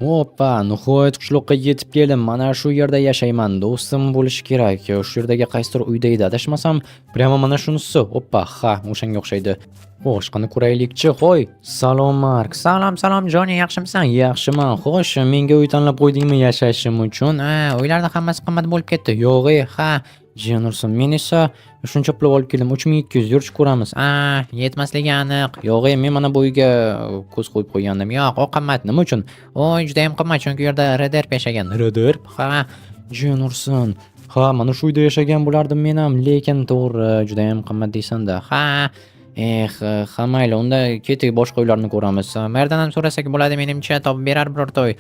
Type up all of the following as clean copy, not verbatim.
Hoppa, nihoyat qishloqqa yetib keldim. Mana shu yerda yashayman. Do'stim bo'lishi kerak. Shu yerdagi qaysidir uyda edi. Adashmasam, prямо mana shunisi. Hoppa, ha, o'shanga o'xshaydi. Xo'sh, qani ko'raylikchi. Qo'y. Salom Mark. Salom, salom Joni, yaxshimisan? Yaxshiman. Xo'sh, menga uy tanlab qo'ydingmi yashashim uchun? Ha, uylarda hammasi qimmat bo'lib ketdi. Yo'g'e, ha. Jenurson, men esa shuncha pul olib keldim. 3200 yurch ko'ramiz. Yetmasligi aniq. Yo'g'e, men mana bu uyga ko'z qo'yib qo'ygandim. Yo'q, o qimmat. Nima uchun? Oy, juda ham qimmat, chunki u yerda Rederp yashagan. Rederp? Ha, Jenurson. Ha, mana shu uyda yashagan bo'lardim men ham, lekin to'g'ri, juda ham qimmat deysan-da. Ha, ha mayli, unda ketik boshqa uylarni ko'ramiz. Merdan ham so'rasak bo'ladi, menimcha topib berar birorta uy.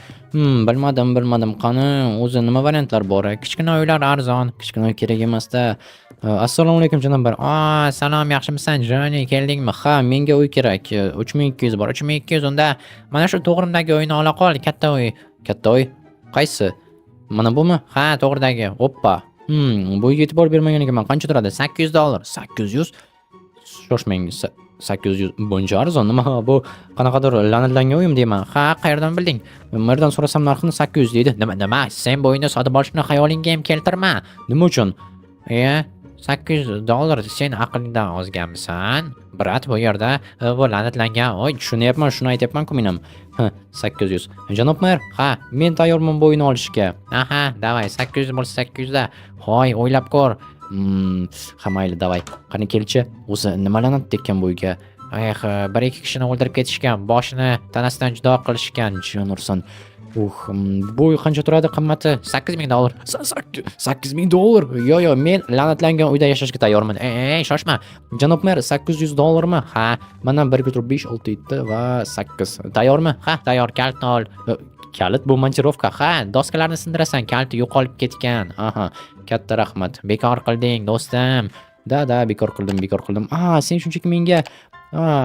Bilmadim. Qani, o'zi nima variantlar bor? Kichkina uylar arzon, kichkina uy kerak emas-da. Assalomu alaykum janob. Salom, yaxshimisan Joni, keldingmi? Ha, menga uy kerak. 3200 bor. 3200 unda mana shu to'g'rimdagi uyni ola qol, katta uy. Katta uy? Qaysi? Mana bumi? Ha, to'g'ridagi. Hoppa. Bu uyga e'tibor bermagan ekanman. Qancha turadi? $800. 800? Shoshmang, 800 buncha arzon nima bu? Qanaqadir la'natlangan uyim deyman. Ha, qayerdan bilding? Merdan so'rasam narxini 800 deydi. Nima? Sen bu uyni sotib olishni xayolingga ham keltirma. Nima uchun? $800 sen aqlingdan ozganmisan? Brat, bu yerda bu la'natlangan uy, tushunyapman, shuni aytyapman-ku men ham. 800. Janob mer, ha, men tayyorman bu uyni olishga. Aha, davay, 800 bo'lsa 800 da. Hoy, o'ylab ko'r. Ha mayli, davay. Qani kelchi. O'zi nima la'nat tekkan bu uyga? Bir ikki kishini o'ldirib ketishgan, boshini tanasidan judo qilishgan. Jonurson. Bu uy qancha turadi qimmati? $8000. $8000. Yo, men la'natlangan uyda yashashga tayyorman. Shoshma. Janob mer, $800 mi? Ha, mana 1 2 5 6 7 va 8. Tayyormi? Ha, tayyor. Kalitni ol. Kalit bu montirovka. Ha, doskalarni sindirasan, kaliti yo'qolib ketgan. Aha, katta rahmat. Bekor qilding, do'stim. Da, bekor qildim. Sen shunchaki menga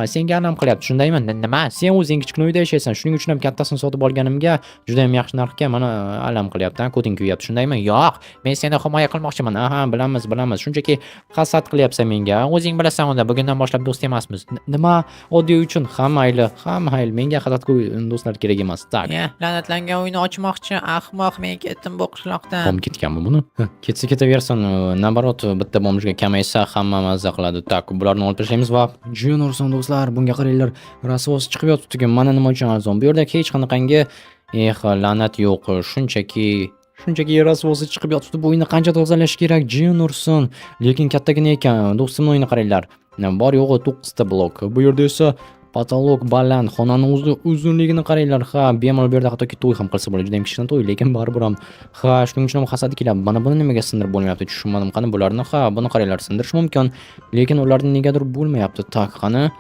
senga alam qilyapti, shundaymi? Nima? Sen o'zing kichkina uyda yashaysan, shuning uchun ham kattasini sotib olganimga juda ham yaxshi narxga mana alam qilyapti, ko'ting kuyyapti, shundaymi? Yo'q, men seni himoya qilmoqchiman. Aha, bilamiz. Shunchaki hasad qilyapsan menga. O'zing bilasan, unda bugundan boshlab do'st emasmiz. Nima? Oddiy uchun ha mayli. Menga hasadgo'y do'stlar kerak emas. Tak. La'natlangan uyni ochmoqchi, ahmoq, men ketdim bu qishloqdan. Qom ketganmi buni? Ketsa ketaversin, nabarot bitta bomjga kamaysa hamma mazza qiladi. Tak, bularni olib tashlaymiz va Jonurson do'stlar, bunga qaranglar, rasvosi chiqib yotibdi. Mana nima uchun arzon. Bu yerda hech qanaqangi la'nat yo'q. Shunchaki rasvosi chiqib yotibdi. Bu uyni qancha tozalash kerak, Jonurson? Lekin kattagina ekan. Do'stimning uyini qaranglar. Bor yo'g'i 9 ta blok. Bu yerda esa patolog baland, xonaning uzunligini qaranglar. Ha, bemalol bu yerda hattoki to'y ham qilsa bo'ladi. Juda ham kichkina to'y, lekin baribir ham shuning uchun ham hasad keladi. Mana buni nimaga sindirib bo'lmayapti, tushunmadim. Qani bularni buni qaranglar, sindirish mumkin, lekin ularning negadir bo'lmayapti. Tak, qani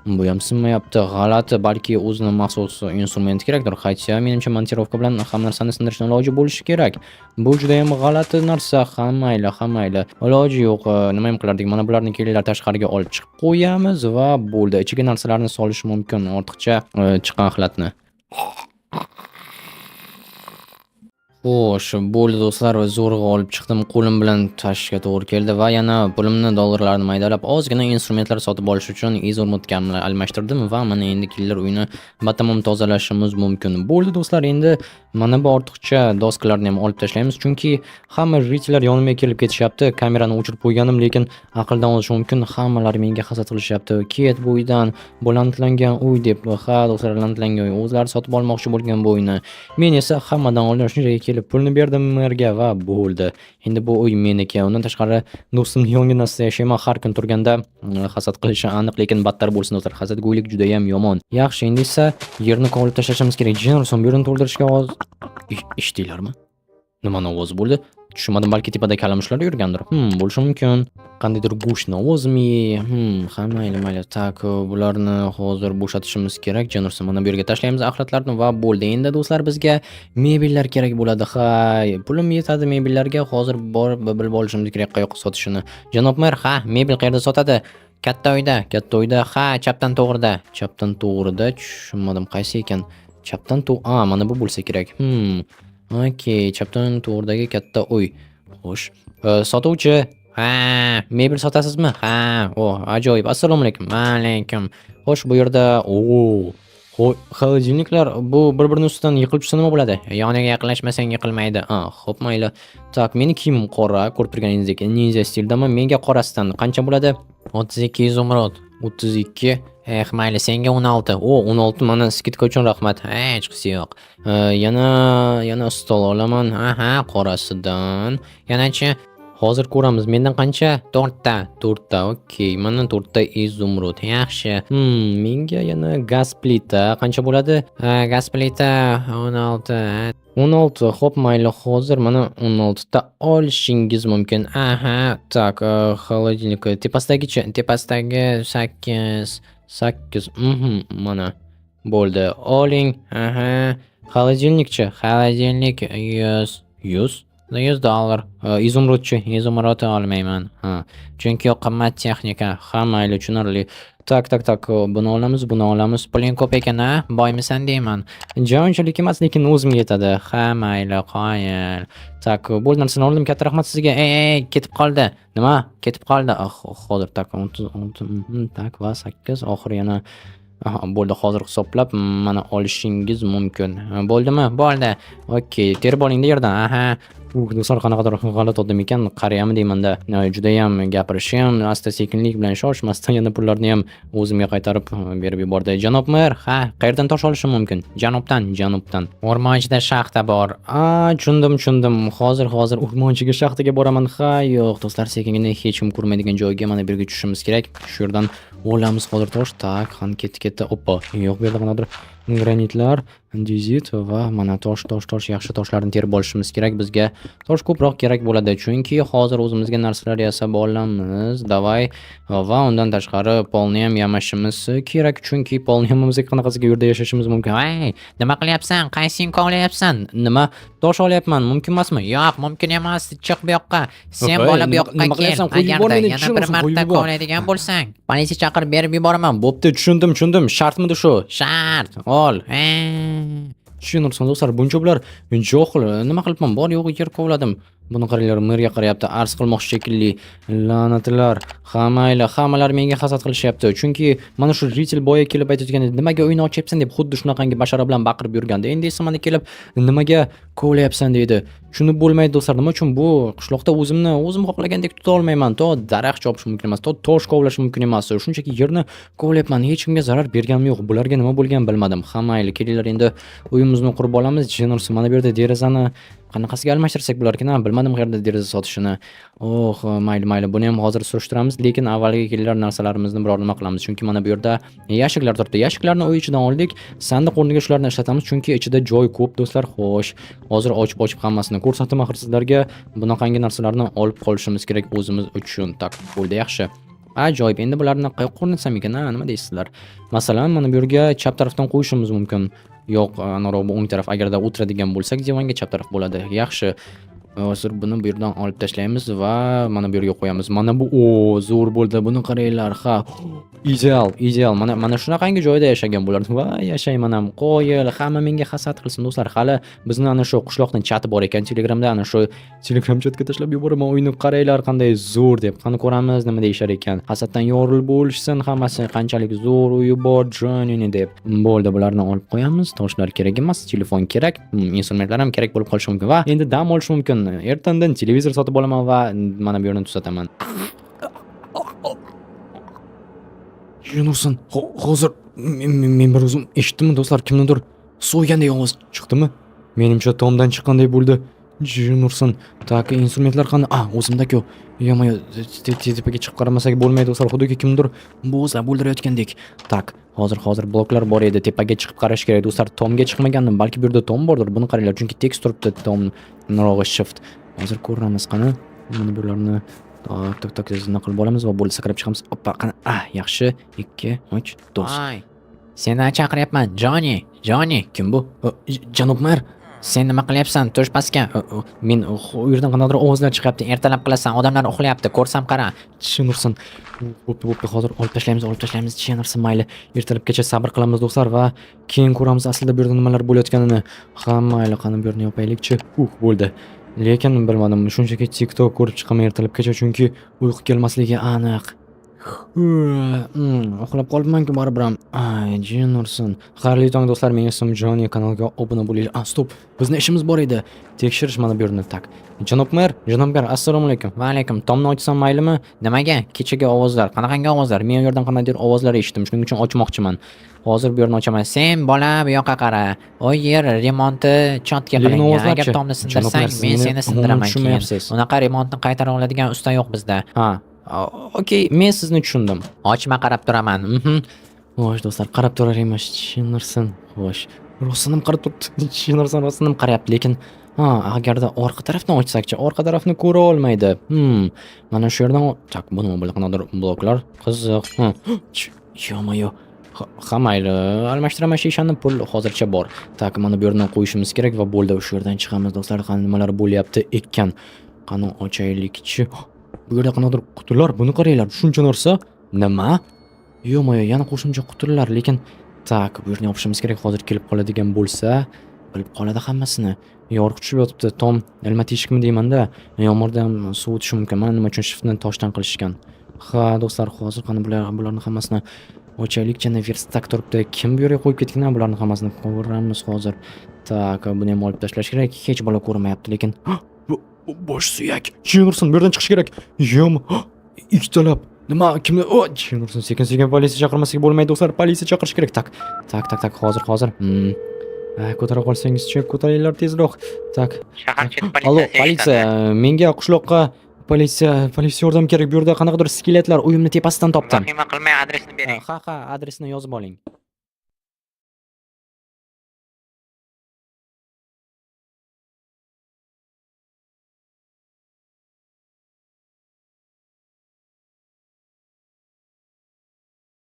bu ham sinmayapti. G'alati, balki o'zini maxsus instrumenti kerakdir. Qaytsa, menimcha montirovka bilan hamma narsani sindirishning iloji bo'lishi kerak. Bu juda ham g'alati narsa. Hammayli. Iloji yo'q. Nima ham qilardik? Mana bularni kelinglar tashqariga olib chiqib qo'yamiz va bo'ldi. Ichiga narsalarni solish mumkin, ortiqcha chiqqan xalatni. Xo'sh, bo'ldi do'stlar, zo'rg'a olib chiqdim. Qo'lim bilan tashishga to'g'ri keldi va yana pulimni dollarlarni maydalab ozgina instrumentlar sotib olish uchun izurmutga almashtirdim va mana endi kelinglar uyni batamom tozalashimiz mumkin. Bo'ldi do'stlar, endi mana bu ortiqcha doskalarni ham olib tashlaymiz, chunki hamma jitlar yonimga kelib ketishyapti. Kamerani o'chirib qo'yganim, lekin aqldan olishi mumkin. Hammalari menga hasad qilishyapti. Ket bu uydan, bo'lantilangan uy deb. Ha, do'stlar, bo'lantilangan uy. O'zlari sotib olmoqchi bo'lgan bu uyni. Men esa hammadan oldin shunchaki pulni berdim merga va bo'ldi. Endi bu uy meniki. Undan tashqari do'stimning yonginasida yashayman. Har kun turganda hasad qilishi aniq, lekin battar bo'lsin do'stlar. Hasadgo'ylik juda ham yomon. Yaxshi, endi esa yerni kovlib tashlashimiz kerak. Jenurson, bu yerni to'ldirishga ovoz eshitdinglarmi? Nimani ovoz bo'ldi? Tushunmadim, balki tepada kalamushlar yurgandir. Bo'lishi mumkin. Qandaydir go'shtni ovozmi? Mayli. Tak, bularni hozir bo'shatishimiz kerak. Jonurson, mana bu yerga tashlaymiz axlatlarni va bo'ldi. Endi do'stlar, bizga mebellar kerak bo'ladi. Pulim yetadi mebellarga. Hozir borib bilib olishimiz kerak qayoqqa sotishini. Janob mer, mebel qayerda sotadi? Katta uyda. Chapdan to'g'rida. Tushunmadim, qaysi ekan? Chapdan mana bu bo'lsa kerak. Okey, chapdan to'g'ridagi katta uy. Xo'sh, sotuvchi. Mebel sotasizmi? Ajoyib. Assalomu alaykum. Alaykum. Xo'sh, bu yerda Xolodilniklar bu bir-birini ustidan yiqilib tushsa nima bo'ladi? Yoniga yaqinlashmasang yiqilmaydi. Xo'p, mayli. Tak, meni kiyimim qora, ko'rib turganingizdek, ninja stildaman. Menga qorasidan qancha bo'ladi? 32 izumrud. 32. Mayli, senga 16. 16 mana skidka uchun rahmat. Hech qisi yo'q. Yana stol olaman. Qorasidan. Yanachi hozir ko'ramiz. Mendan qancha? 4 ta. 4 ta. Okey. Mana 4 ta izumrud. Yaxshi. Menga yana gaz plita qancha bo'ladi? Gaz plita 16. 16. Xo'p, mayli. Hozir mana 16 ta olishingiz mumkin. Tak, xolodilnik tepasidagi-chi? Tepasidagi 8. 8. Mana bo'ldi. Oling. Xolodilnikchi? Xolodilnik 100. 100 dollar. Izumrudchi? Izumrud olmayman. Chunki qimmat texnika. Mayli, tushunarli. Tak. Buni olamiz. Puling ko'p ekan, boymisan deyman. Jonchilik emas, lekin o'zim yetadi. Mayli, qoyil. Tak, bu narsani oldim. Katta rahmat sizga. Ketib qoldi. Nima? Ketib qoldi. Hozir tak 10. Tak va 8. Oxiri yana bo'ldi. Hozir hisoblab mana olishingiz mumkin. Bo'ldimi? Bo'ldi. Okey, terib oling-da yerdan. Do'stlar, qanaqadir g'alati odam ekan, qarayami deyman-da. Juda ham gapirishim, asta-sekinlik bilan shoshmasdan yana pullarni ham o'zimga qaytarib berib yubordi. Janob mer, qayerdan tosh olishim mumkin? Janubdan. O'rmon ichida shaxta bor. Tushundim. Hozir o'rmonchiga shaxtaga boraman. Yo'q, do'stlar, sekingina hech kim ko'rmaydigan joyga mana bu yerga tushishimiz kerak. Shu yerdan olamiz hozir tosh. Tak, ketdi. Oppa. Yo'q, bu yerda qanaqadir granitlar, andezit va mana tosh, yaxshi toshlarni terib olishimiz kerak. Bizga tosh ko'proq kerak bo'ladi, chunki hozir o'zimizga narsalar yasab olamiz. Davay. Va undan tashqari polni ham yamashimiz kerak, chunki polni yamamizga qanaqasiga yerda yashashimiz mumkin. Nima qilyapsan? Qaysing kovlayapsan? Nima? Tosh olyapman. Mumkin emasmi? Yo'q, mumkin emas. Chiq bu yoqqa. Sen bola bu yoqqa kel. Agarda yana bir marta kovlaydigan bo'lsang, politsiya chaqirib berib yuboraman. Bo'pti, tushundim. Shartmidi shu? Shart. Ol. Tushunursan do'stlar, buncha bular johil. Nima qilibman? Bor yo'g'i yer kovladim. Buni qaranglar, merga qarayapti, arz qilmoqchi shekilli. La'natlar. Hammalar menga hasad qilishyapti. Chunki mana shu ritel boya kelib aytayotgan edi, nimaga uyni ochyapsan deb xuddi shunaqangi bashara bilan baqirib yurganda. Endi esa mana kelib nimaga kovlayapsan deydi. Tushunib bo'lmaydi do'stlar, nima uchun bu qishloqda o'zim xohlagandek tuta olmayman. To daraxt chopish mumkin emas, to tosh kovlash mumkin emas. Shunchaki yerni kovlayapman, hech kimga zarar berganim yo'q. Bularga nima bo'lganini bilmadim. Mayli, kelinglar endi uyimizni qurib olamiz. Jeners, mana bu yerda derazani qanaqasiga almashtirsak bo'larkan, bilmadim qayerda deraza sotishini. Mayli, buni ham hozir surishtiramiz, lekin avvalgi kelinglar narsalarimizni biror nima qilamiz, chunki mana bu yerda yashiklar turibdi. Yashiklarni uy ichidan oldik, sandiq o'rniga shularni ishlatamiz, chunki ichida joy ko'p do'stlar. Xo'sh, hozir ochib hammasini ko'rsataman axir sizlarga. Bunaqangi narsalarni olib qolishimiz kerak o'zimiz uchun. Tak, bo'ldi, yaxshi. Ajoyib. Endi bularni qayoqqa o'rnatsam ekan, nima deysizlar? Masalan, mana bu yerga chap tarafdan qo'yishimiz mumkin. Yo'q, anaroq bu o'ng taraf. Agarda o'tiradigan bo'lsak, divanga chap taraf bo'ladi. Yaxshi. Hozir buni bu yerdan olib tashlaymiz va mana bu yerga qo'yamiz. Mana bu zo'r bo'ldi. Buni qaranglar. Ideal. Mana shunaqangi joyda yashagan bo'lardim. Va yashayman ham. Qo'yil. Hamma menga hasad qilsin do'stlar. Hali bizni ana shu qishloqning chati bor ekan, Telegramda ana shu Telegram chatga tashlab yuboraman. Uyni qaranglar qanday zo'r deb. Qani ko'ramiz nima deyishar ekan. Hasaddan yorilib bo'lishsin hammasi. Qanchalik zo'r uyi bor, jonini deb. Bo'ldi, bularni olib qo'yamiz. Toshlar kerak emas, telefon kerak, instrumentlar ham kerak bo'lib qolishi mumkin va endi dam olish mumkin. Ertandan televizor sotib olaman va mana bu yerni tuzataman. Yunus'un hozir men bir o'zim eshitdimmi do'stlar, kimnidir so'ygandek ovoz chiqdimi? Menimcha tomdan chiqqanday bo'ldi. Yunus'un tak instrumentlar qani? O'zimda-ku. Yo'q, tepaga chiqib qaramasak bo'lmaydi do'stlar, xuddi kimdir bo'zlab o'ldirayotgandek. Tak, hozir bloklar bor edi, tepaga chiqib qarash kerak do'stlar. Tomga chiqmagandim, balki bu yerda tom bordir. Buni qaranglar, chunki tekst turibdi, tom narog'i shift. Hozir ko'ramiz qani. Mana bularni tak tezdan qilib olamiz va bo'lsa sakrab chiqamiz. Oppa, qani. Yaxshi. 2 3 4. Seni chaqiryapman, Joni. Kim bu? Janob mer. Sen nima qilyapsan? Tush pastga. Men u yerdan qanaqadir ovozlar chiqyapti. Ertalab qilasan, odamlar uxlayapti. Ko'rsam qara. Tushunursan. Bo'pti, hozir olib tashlaymiz. Tushunursan, mayli. Ertalabgacha sabr qilamiz do'stlar va keyin ko'ramiz aslida bu yerda nimalar bo'layotganini. Mayli, qani bu yerni yopaylikchi. Bo'ldi. Lekin bilmadim, shunchaki TikTok ko'rib chiqaman ertalabgacha, chunki uyqu kelmasligi aniq. Uxlab qolibman-ku baribir ham. Ay, jin ursin. Xayrli tong do'stlar, men ismim Joni, kanalga obuna bo'linglar. Stop. Bizni ishimiz bor edi. Tekshirish mana bu yerni tak. Janob mer, assalomu alaykum. Va alaykum. Tomni ochsam maylimi? Nimaga? Kechagi ovozlar. Qanaqangi ovozlar? Men u yerdan qandaydir ovozlar eshitdim. Shuning uchun ochmoqchiman. Hozir bu yerni ochaman. Sen bola bu yoqqa qara. O yer remonti chotga qilingan. Agar tomni sindirsang, men seni sindiraman keyin. Unaqa remontni qaytara oladigan usta yo'q bizda. Ha. Okey, men sizni tushundim. Ochma, qarab turaman. Xo'sh, do'stlar, qarab turar emas, chinirsin. Xo'sh, rostdan qarab turibdi. Chinirsin, rostdan qarayapti, lekin agarda orqa tarafdan ochsakchi, orqa tarafni ko'ra olmaydi. Mana shu yerdan tak, bu nima bo'lganidir bloklar. Qiziq. Yo-moyo. Ha, mayli, almashtiraman shishani, pul hozircha bor. Tak, mana bu yerdan qo'yishimiz kerak va bo'ldi, o'sha yerdan chiqamiz, do'stlar. Qani nimalar bo'lyapti ekan. Qani ochaylikchi. Bu yerda qanaqadir qutilar, buni qaranglar, shuncha narsa. Nima? Yo-moyo, yana qo'shimcha qutilar, lekin tak, bu yerni yopishimiz kerak, hozir kelib qoladigan bo'lsa, bilib qoladi hammasini. Yorug' tushib yotibdi, tom ilma teshikmi deyman-da. Yomg'irda ham suv o'tishi mumkin. Mana nima uchun shiftni toshdan qilishgan. Ha, do'stlar, hozir qani bularni hammasini ochaylik, jana verstak turibdi. Kim bu yerga qo'yib ketgan bularni hammasini ko'ramiz hozir. Tak, buni ham olib tashlash kerak. Hech bola ko'rmayapti, lekin bosh suyak. Chinursin, bu yerdan chiqish kerak. Ikkitalab. Nima, kimni? Chinursin, sekin-sekin politsiya chaqirmasak bo'lmaydi, do'stlar. Politsiya chaqirish kerak. Tak, hozir. Ko'tara qolsangiz-chi, ko'taringlar tezroq. Tak. Shahar chet Allo, politsiya, menga qishloqqa politsiya yordam kerak. Bu yerda qanaqadir skeletlar uyimni tepasidan topdim. Vahima qilmay adresini bering. Ha, adresini yozib oling.